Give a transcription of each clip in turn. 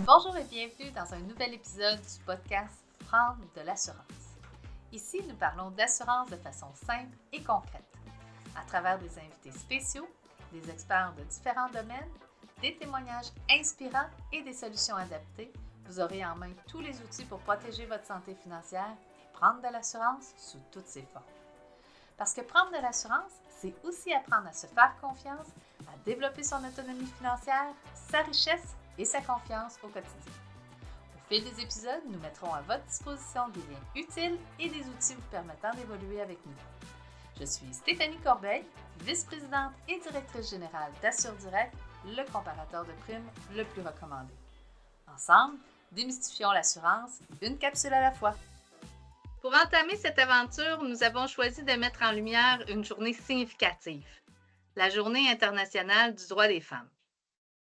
Bonjour et bienvenue dans un nouvel épisode du podcast Prendre de l'assurance. Ici, nous parlons d'assurance de façon simple et concrète, à travers des invités spéciaux, des experts de différents domaines, des témoignages inspirants et des solutions adaptées. Vous aurez en main tous les outils pour protéger votre santé financière et prendre de l'assurance sous toutes ses formes. Parce que prendre de l'assurance, c'est aussi apprendre à se faire confiance, à développer son autonomie financière, sa richesse et sa confiance au quotidien. Au fil des épisodes, nous mettrons à votre disposition des liens utiles et des outils vous permettant d'évoluer avec nous. Je suis Stéphanie Corbeil, vice-présidente et directrice générale d'AssureDirect, le comparateur de primes le plus recommandé. Ensemble, démystifions l'assurance, une capsule à la fois. Pour entamer cette aventure, nous avons choisi de mettre en lumière une journée significative, la Journée internationale du droit des femmes.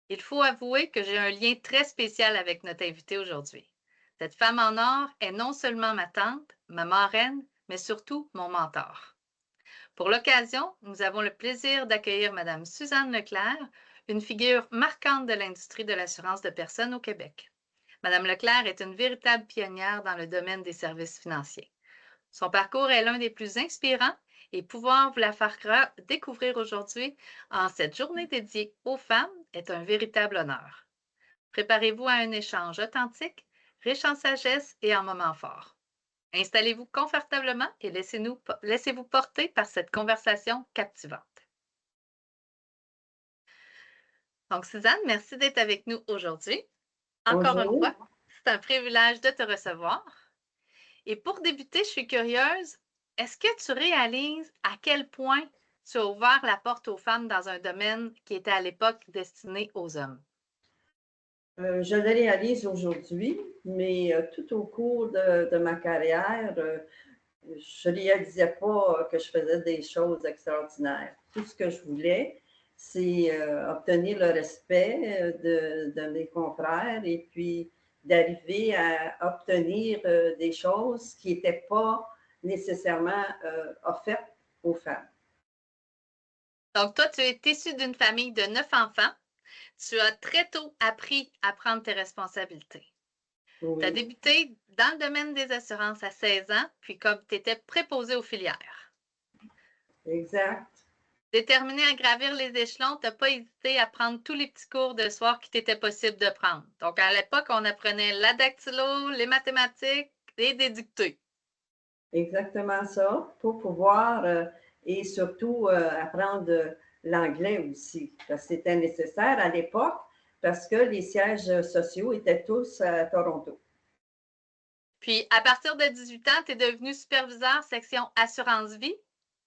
Il faut avouer que j'ai un lien très spécial avec notre invitée aujourd'hui. Cette femme en or est non seulement ma tante, ma marraine, mais surtout mon mentor. Pour l'occasion, nous avons le plaisir d'accueillir Mme Suzanne Leclerc, une figure marquante de l'industrie de l'assurance de personnes au Québec. Mme Leclerc est une véritable pionnière dans le domaine des services financiers. Son parcours est l'un des plus inspirants et pouvoir vous la faire découvrir aujourd'hui en cette journée dédiée aux femmes est un véritable honneur. Préparez-vous à un échange authentique, riche en sagesse et en moments forts. Installez-vous confortablement et laissez-vous porter par cette conversation captivante. Donc, Suzanne, merci d'être avec nous aujourd'hui. Encore une fois, c'est un privilège de te recevoir. Et pour débuter, je suis curieuse, est-ce que tu réalises à quel point tu as ouvert la porte aux femmes dans un domaine qui était à l'époque destiné aux hommes? Je le réalise aujourd'hui, mais tout au cours de ma carrière, je ne réalisais pas que je faisais des choses extraordinaires. Tout ce que je voulais, c'est obtenir le respect de mes confrères et puis d'arriver à obtenir des choses qui n'étaient pas nécessairement offertes aux femmes. Donc, toi, tu es issue d'une famille de 9 enfants. Tu as très tôt appris à prendre tes responsabilités. Oui. Tu as débuté dans le domaine des assurances à 16 ans, puis comme tu étais préposée aux filières. Exact. Déterminée à gravir les échelons, tu n'as pas hésité à prendre tous les petits cours de soir qui t'étaient possible de prendre. Donc, à l'époque, on apprenait la dactylo, les mathématiques et des dictées. Exactement ça, pour pouvoir et surtout apprendre l'anglais aussi, parce que c'était nécessaire à l'époque parce que les sièges sociaux étaient tous à Toronto. Puis, à partir de 18 ans, tu es devenu superviseur section assurance-vie.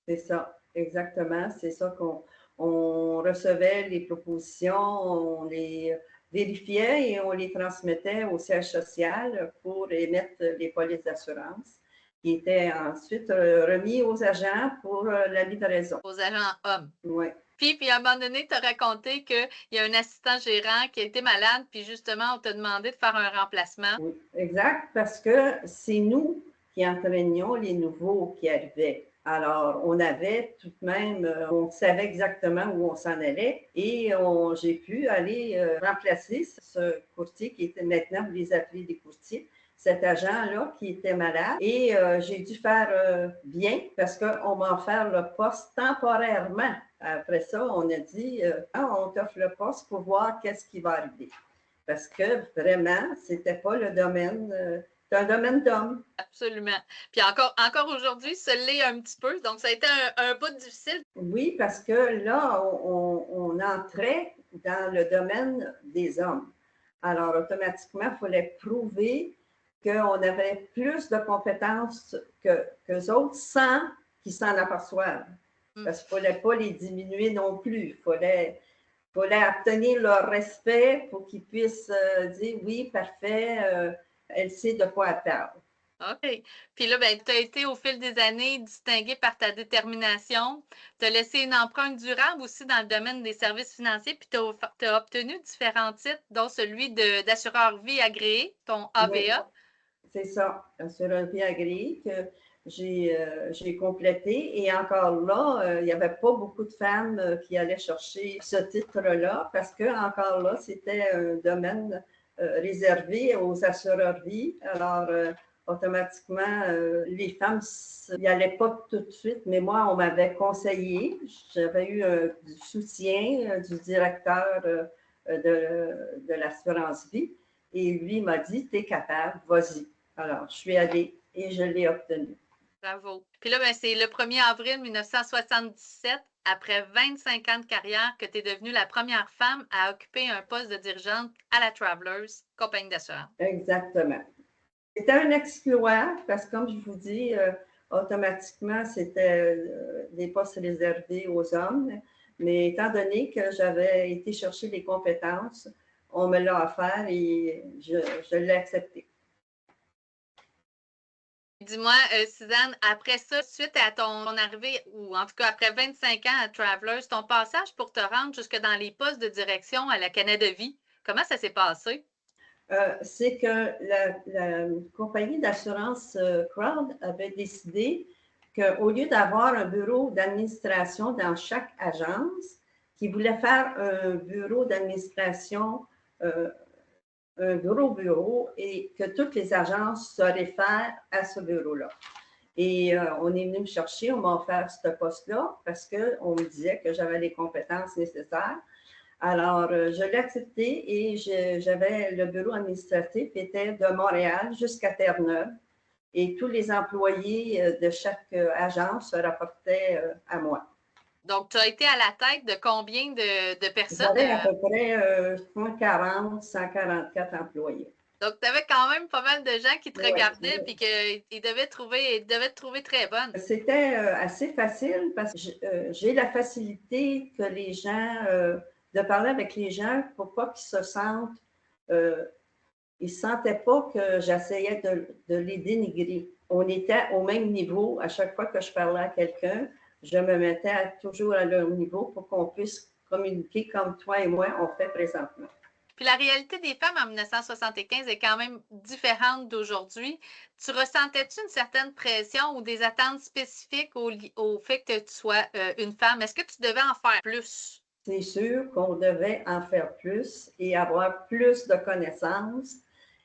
C'est ça, exactement. C'est ça qu'on recevait les propositions, on les vérifiait et on les transmettait au siège social pour émettre les polices d'assurance qui étaient ensuite remis aux agents pour la livraison. Aux agents hommes. Oui. Puis à un moment donné, tu as raconté qu'il y a un assistant gérant qui a été malade, puis justement, on t'a demandé de faire un remplacement. Oui, exact, parce que c'est nous qui entraînions les nouveaux qui arrivaient. Alors, on avait tout de même, on savait exactement où on s'en allait et j'ai pu aller remplacer ce courtier qui était maintenant, vous les appelez des courtiers, cet agent-là qui était malade. Et j'ai dû faire bien parce qu'on m'a offert le poste temporairement. Après ça, on a dit, on t'offre le poste pour voir qu'est-ce qui va arriver. Parce que vraiment, c'était pas le domaine, c'est un domaine d'hommes. Absolument. Puis encore aujourd'hui, ça l'est un petit peu. Donc, ça a été un bout difficile. Oui, parce que là, on entrait dans le domaine des hommes. Alors, automatiquement, il fallait prouver qu'on avait plus de compétences qu'eux autres sans qu'ils s'en aperçoivent. Parce qu'il ne fallait pas les diminuer non plus. Il fallait obtenir leur respect pour qu'ils puissent dire oui, parfait, elle sait de quoi elle parle. OK. Puis là, ben, tu as été au fil des années distinguée par ta détermination. Tu as laissé une empreinte durable aussi dans le domaine des services financiers, puis tu as obtenu différents titres, dont celui d'assureur vie agréé, ton AVA. Oui, c'est ça, assureur vie agréé que j'ai complété. Et encore là, il n'y avait pas beaucoup de femmes qui allaient chercher ce titre-là parce que, encore là, c'était un domaine réservé aux assureurs vie. Alors, automatiquement, les femmes n'y allaient pas tout de suite, mais moi, on m'avait conseillé. J'avais eu du soutien du directeur de l'assurance vie. Et lui m'a dit, tu es capable, vas-y. Alors, je suis allée et je l'ai obtenu. Bravo. Puis là, ben, c'est le 1er avril 1977, après 25 ans de carrière, que tu es devenue la première femme à occuper un poste de dirigeante à la Travelers, compagnie d'assurance. Exactement. C'était un exploit parce que, comme je vous dis, automatiquement, c'était des postes réservés aux hommes. Mais étant donné que j'avais été chercher des compétences, on me l'a offert et je l'ai accepté. Dis-moi, Suzanne, après ça, suite à ton arrivée, ou en tout cas après 25 ans à Travelers, ton passage pour te rendre jusque dans les postes de direction à la Canada Vie, comment ça s'est passé? C'est que la compagnie d'assurance Crowd avait décidé qu'au lieu d'avoir un bureau d'administration dans chaque agence, qu'ils voulaient faire un bureau d'administration, un gros bureau, et que toutes les agences se réfèrent à ce bureau-là. Et on est venu me chercher, on m'a offert ce poste-là parce qu'on me disait que j'avais les compétences nécessaires. Alors, je l'ai accepté et j'avais le bureau administratif qui était de Montréal jusqu'à Terre-Neuve et tous les employés de chaque agence se rapportaient à moi. Donc, tu as été à la tête de combien de personnes? J'avais à peu près 140, 144 employés. Donc, tu avais quand même pas mal de gens qui te regardaient et Oui. qu'ils devaient te trouver très bonne. C'était assez facile parce que j'ai la facilité que les gens, de parler avec les gens pour pas qu'ils se sentent, ils ne sentaient pas que j'essayais de les dénigrer. On était au même niveau à chaque fois que je parlais à quelqu'un. Je me mettais toujours à leur niveau pour qu'on puisse communiquer comme toi et moi on fait présentement. Puis la réalité des femmes en 1975 est quand même différente d'aujourd'hui. Tu ressentais-tu une certaine pression ou des attentes spécifiques au fait que tu sois une femme? Est-ce que tu devais en faire plus? C'est sûr qu'on devait en faire plus et avoir plus de connaissances.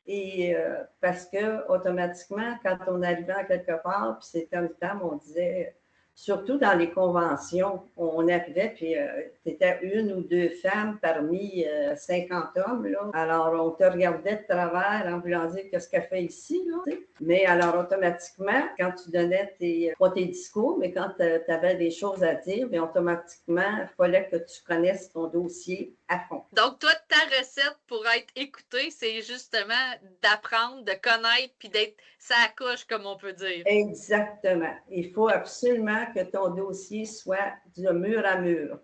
Et parce que automatiquement, quand on arrivait à quelque part, puis c'était une femme, on disait, surtout dans les conventions, on arrivait, puis c'était une ou deux femmes parmi 50 hommes. Là. Alors, on te regardait de travers en voulant dire qu'est-ce qu'elle fait ici. Là, mais alors, automatiquement, quand tu donnais pas tes discours, mais quand tu avais des choses à dire, bien, automatiquement, il fallait que tu connaisses ton dossier à fond. Donc, toi, ta recette pour être écoutée, c'est justement d'apprendre, de connaître, puis d'être sa couche, comme on peut dire. Exactement. Il faut absolument que ton dossier soit de mur à mur.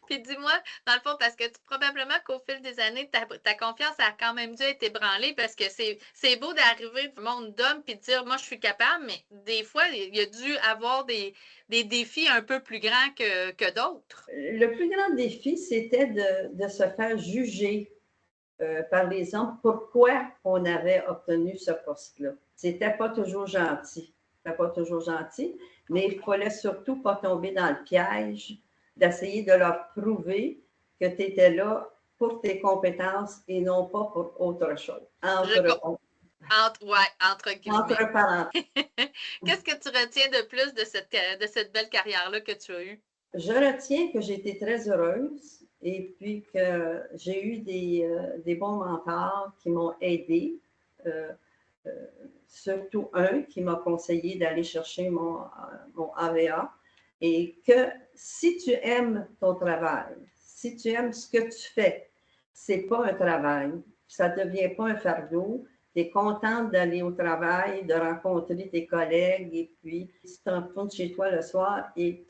Puis dis-moi, dans le fond, parce que probablement qu'au fil des années, ta confiance a quand même dû être ébranlée parce que c'est beau d'arriver du monde d'hommes puis de dire, moi, je suis capable, mais des fois, il y a dû avoir des défis un peu plus grands que d'autres. Le plus grand défi, c'était de se faire juger par les hommes pourquoi on avait obtenu ce poste-là. C'était pas toujours gentil. C'était pas toujours gentil, mais il fallait surtout pas tomber dans le piège d'essayer de leur prouver que tu étais là pour tes compétences et non pas pour autre chose. Entre guillemets. Entre parenthèses. Qu'est-ce que tu retiens de plus de cette belle carrière-là que tu as eue? Je retiens que j'ai été très heureuse et puis que j'ai eu des bons mentors qui m'ont aidée. Surtout un qui m'a conseillé d'aller chercher mon AVA et que si tu aimes ton travail, si tu aimes ce que tu fais, c'est pas un travail, ça ne devient pas un fardeau, tu es contente d'aller au travail, de rencontrer tes collègues et puis tu t'en retournes chez toi le soir et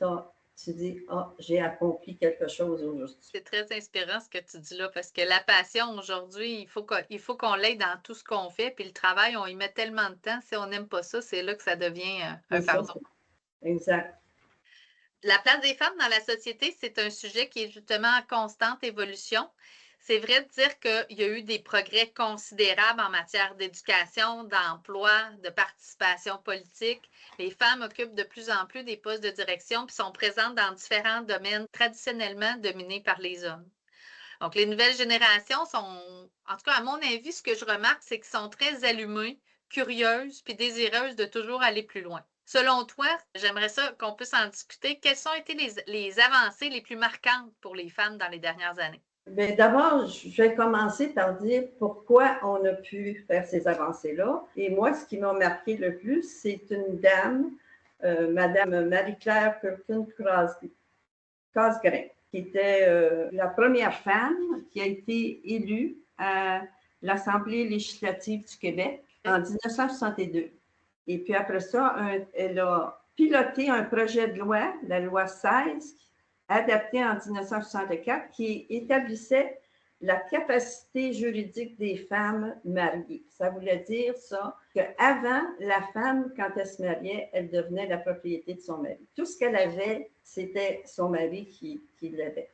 tu dis, ah, j'ai accompli quelque chose aujourd'hui. C'est très inspirant ce que tu dis là, parce que la passion aujourd'hui, il faut qu'on l'aide dans tout ce qu'on fait. Puis le travail, on y met tellement de temps. Si on n'aime pas ça, c'est là que ça devient un fardeau. Exact. La place des femmes dans la société, c'est un sujet qui est justement en constante évolution. C'est vrai de dire qu'il y a eu des progrès considérables en matière d'éducation, d'emploi, de participation politique. Les femmes occupent de plus en plus des postes de direction puis sont présentes dans différents domaines traditionnellement dominés par les hommes. Donc, les nouvelles générations sont, en tout cas, à mon avis, ce que je remarque, c'est qu'ils sont très allumées, curieuses, puis désireuses de toujours aller plus loin. Selon toi, j'aimerais ça qu'on puisse en discuter. Quelles ont été les avancées les plus marquantes pour les femmes dans les dernières années? Bien, d'abord, je vais commencer par dire pourquoi on a pu faire ces avancées-là. Et moi, ce qui m'a marqué le plus, c'est une dame, Madame Marie-Claire Casgrain, qui était la première femme qui a été élue à l'Assemblée législative du Québec en 1962. Et puis après ça, elle a piloté un projet de loi, la loi 16, adaptée en 1964, qui établissait la capacité juridique des femmes mariées. Ça voulait dire ça, qu'avant, la femme, quand elle se mariait, elle devenait la propriété de son mari. Tout ce qu'elle avait, c'était son mari qui l'avait.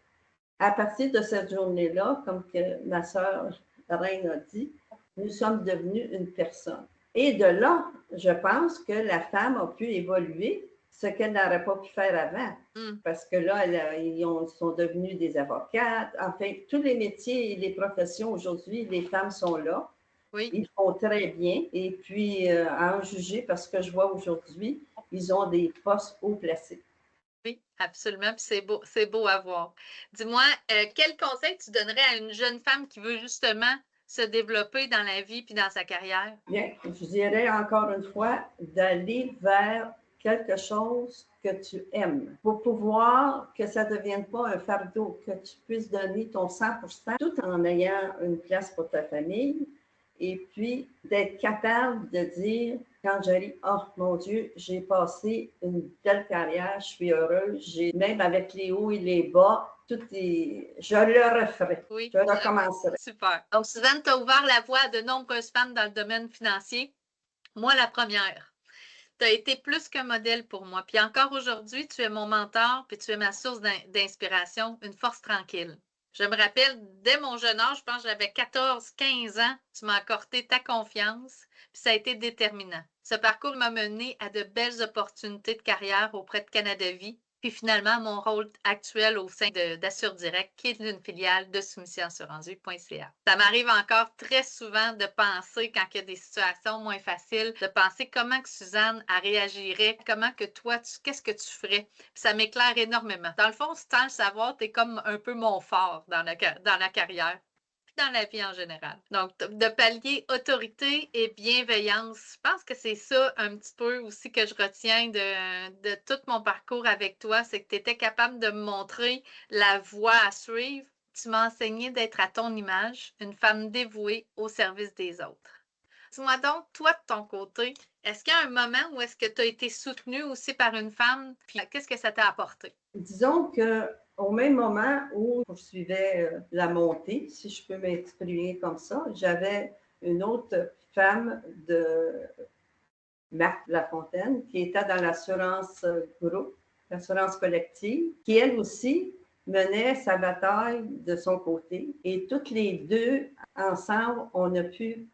À partir de cette journée-là, comme que ma sœur Reine a dit, nous sommes devenus une personne. Et de là, je pense que la femme a pu évoluer, ce qu'elle n'aurait pas pu faire avant. Parce que là, ils sont devenus des avocates. Enfin, tous les métiers et les professions aujourd'hui, les femmes sont là. Oui. Ils font très bien. Et puis, à en juger, parce que je vois aujourd'hui, ils ont des postes haut placés. Oui, absolument. Puis c'est beau à voir. Dis-moi, quel conseil tu donnerais à une jeune femme qui veut justement se développer dans la vie puis dans sa carrière? Bien, je dirais encore une fois d'aller vers quelque chose que tu aimes pour pouvoir que ça ne devienne pas un fardeau, que tu puisses donner ton 100% tout en ayant une place pour ta famille et puis d'être capable de dire quand j'arrive, oh mon Dieu, j'ai passé une belle carrière, je suis heureuse, même avec les hauts et les bas, je le referai, oui, je recommencerai. Super. Donc, Suzanne, tu as ouvert la voie à de nombreuses femmes dans le domaine financier. Moi, la première. Tu as été plus qu'un modèle pour moi. Puis encore aujourd'hui, tu es mon mentor, puis tu es ma source d'inspiration, une force tranquille. Je me rappelle, dès mon jeune âge, je pense que j'avais 14, 15 ans, tu m'as accordé ta confiance, puis ça a été déterminant. Ce parcours m'a mené à de belles opportunités de carrière auprès de Canada Vie, puis finalement mon rôle actuel au sein d'Assure Direct, qui est une filiale de soumissionassurancevie.ca. Ça m'arrive encore très souvent de penser, quand il y a des situations moins faciles, de penser comment que Suzanne réagirait, comment que toi, qu'est-ce que tu ferais. Puis ça m'éclaire énormément. Dans le fond, sans le savoir, tu es comme un peu mon phare dans la carrière, dans la vie en général. Donc, de pallier autorité et bienveillance, je pense que c'est ça un petit peu aussi que je retiens de tout mon parcours avec toi, c'est que tu étais capable de me montrer la voie à suivre. Tu m'as enseigné d'être à ton image, une femme dévouée au service des autres. Dis-moi donc, toi, de ton côté, est-ce qu'il y a un moment où est-ce que tu as été soutenue aussi par une femme? Puis qu'est-ce que ça t'a apporté? Disons qu'au même moment où je poursuivais la montée, si je peux m'exprimer comme ça, j'avais une autre femme de Marc Lafontaine qui était dans l'assurance groupe, l'assurance collective, qui elle aussi menait sa bataille de son côté. Et toutes les deux, ensemble, on a pu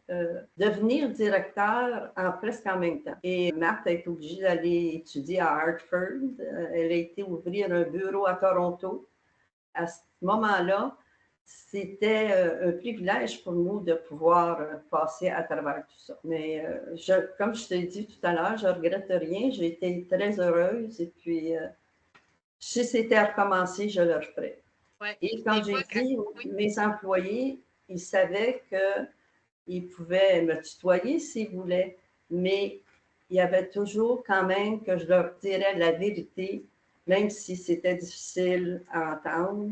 devenir directeur presque en même temps. Et Marthe a été obligée d'aller étudier à Hartford. Elle a été ouvrir un bureau à Toronto. À ce moment-là, c'était un privilège pour nous de pouvoir passer à travers tout ça. Mais comme je t'ai dit tout à l'heure, je ne regrette rien. J'ai été très heureuse et puis si c'était à recommencer, je le referais. Ouais. Et comme j'ai dit, mes employés, ils savaient qu'ils pouvaient me tutoyer s'ils voulaient, mais il y avait toujours quand même que je leur dirais la vérité, même si c'était difficile à entendre.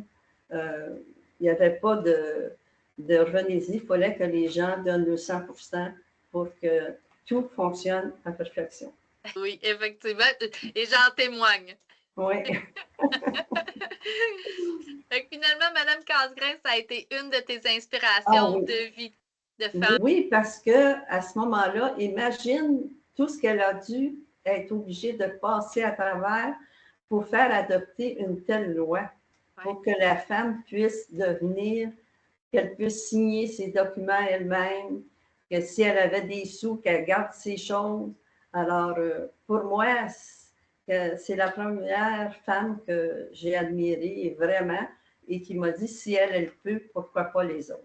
Il n'y avait pas de revenez-y. Il fallait que les gens donnent le 100% pour que tout fonctionne à perfection. Oui, effectivement. Et j'en témoigne. Oui. Finalement, Madame Casgrain, ça a été une de tes inspirations de vie de femme. Oui, parce qu'à ce moment-là, imagine tout ce qu'elle a dû être obligée de passer à travers pour faire adopter une telle loi, pour que la femme puisse devenir, qu'elle puisse signer ses documents elle-même, que si elle avait des sous, qu'elle garde ses choses. Alors, pour moi, c'est la première femme que j'ai admirée, vraiment. et qui m'a dit si elle peut, pourquoi pas les autres.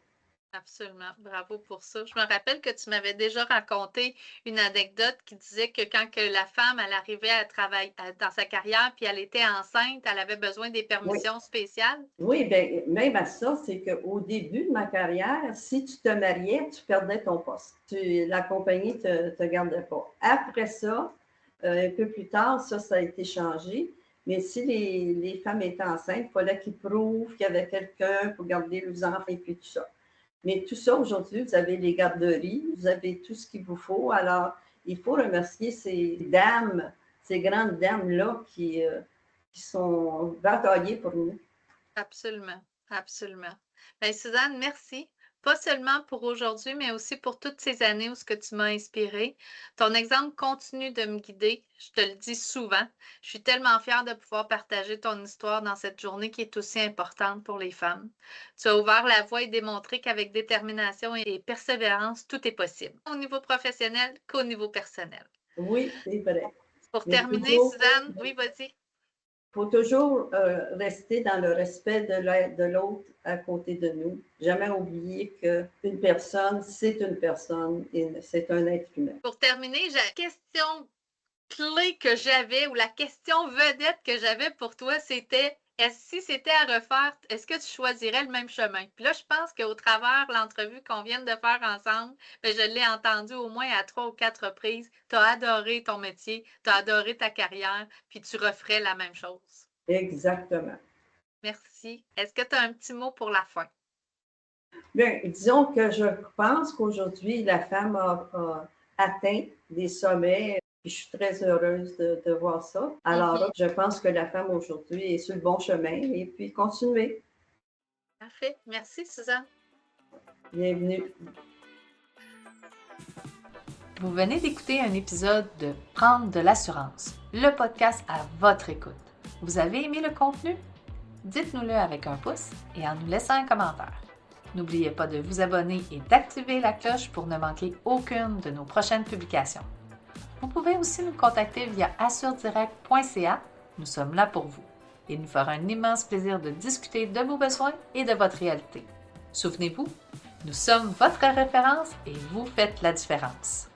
Absolument. Bravo pour ça. Je me rappelle que tu m'avais déjà raconté une anecdote qui disait que quand que la femme, elle arrivait à travailler dans sa carrière, puis elle était enceinte, elle avait besoin des Oui. permissions spéciales. Oui, bien, même à ça, c'est qu'au début de ma carrière, si tu te mariais, tu perdais ton poste. La compagnie ne te gardait pas. Après ça, un peu plus tard, ça a été changé. Mais si les femmes étaient enceintes, il fallait qu'ils prouvent qu'il y avait quelqu'un pour garder les enfants et puis tout ça. Mais tout ça, aujourd'hui, vous avez les garderies, vous avez tout ce qu'il vous faut. Alors, il faut remercier ces dames, ces grandes dames-là qui sont bataillées pour nous. Absolument, absolument. Bien, Suzanne, merci. Pas seulement pour aujourd'hui, mais aussi pour toutes ces années où ce que tu m'as inspiré. Ton exemple continue de me guider. Je te le dis souvent. Je suis tellement fière de pouvoir partager ton histoire dans cette journée qui est aussi importante pour les femmes. Tu as ouvert la voie et démontré qu'avec détermination et persévérance, tout est possible, au niveau professionnel qu'au niveau personnel. Oui, c'est vrai. Pour Mais terminer, Suzanne, oui, vas-y. Il faut toujours rester dans le respect de l'autre à côté de nous. Jamais oublier qu'une personne, c'est une personne et c'est un être humain. Pour terminer, j'ai la question clé que j'avais ou la question vedette que j'avais pour toi, c'était si c'était à refaire, est-ce que tu choisirais le même chemin? Puis là, je pense qu'au travers de l'entrevue qu'on vient de faire ensemble, bien, je l'ai entendu au moins à 3 ou 4 reprises. Tu as adoré ton métier, tu as adoré ta carrière, puis tu referais la même chose. Exactement. Merci. Est-ce que tu as un petit mot pour la fin? Bien, disons que je pense qu'aujourd'hui, la femme a atteint des sommets. Je suis très heureuse de voir ça. Alors, je pense que la femme aujourd'hui est sur le bon chemin et puis continuer. Parfait. Merci, Suzanne. Bienvenue. Vous venez d'écouter un épisode de Prendre de l'assurance, le podcast à votre écoute. Vous avez aimé le contenu? Dites-nous-le avec un pouce et en nous laissant un commentaire. N'oubliez pas de vous abonner et d'activer la cloche pour ne manquer aucune de nos prochaines publications. Vous pouvez aussi nous contacter via assuredirect.ca. Nous sommes là pour vous. Il nous fera un immense plaisir de discuter de vos besoins et de votre réalité. Souvenez-vous, nous sommes votre référence et vous faites la différence.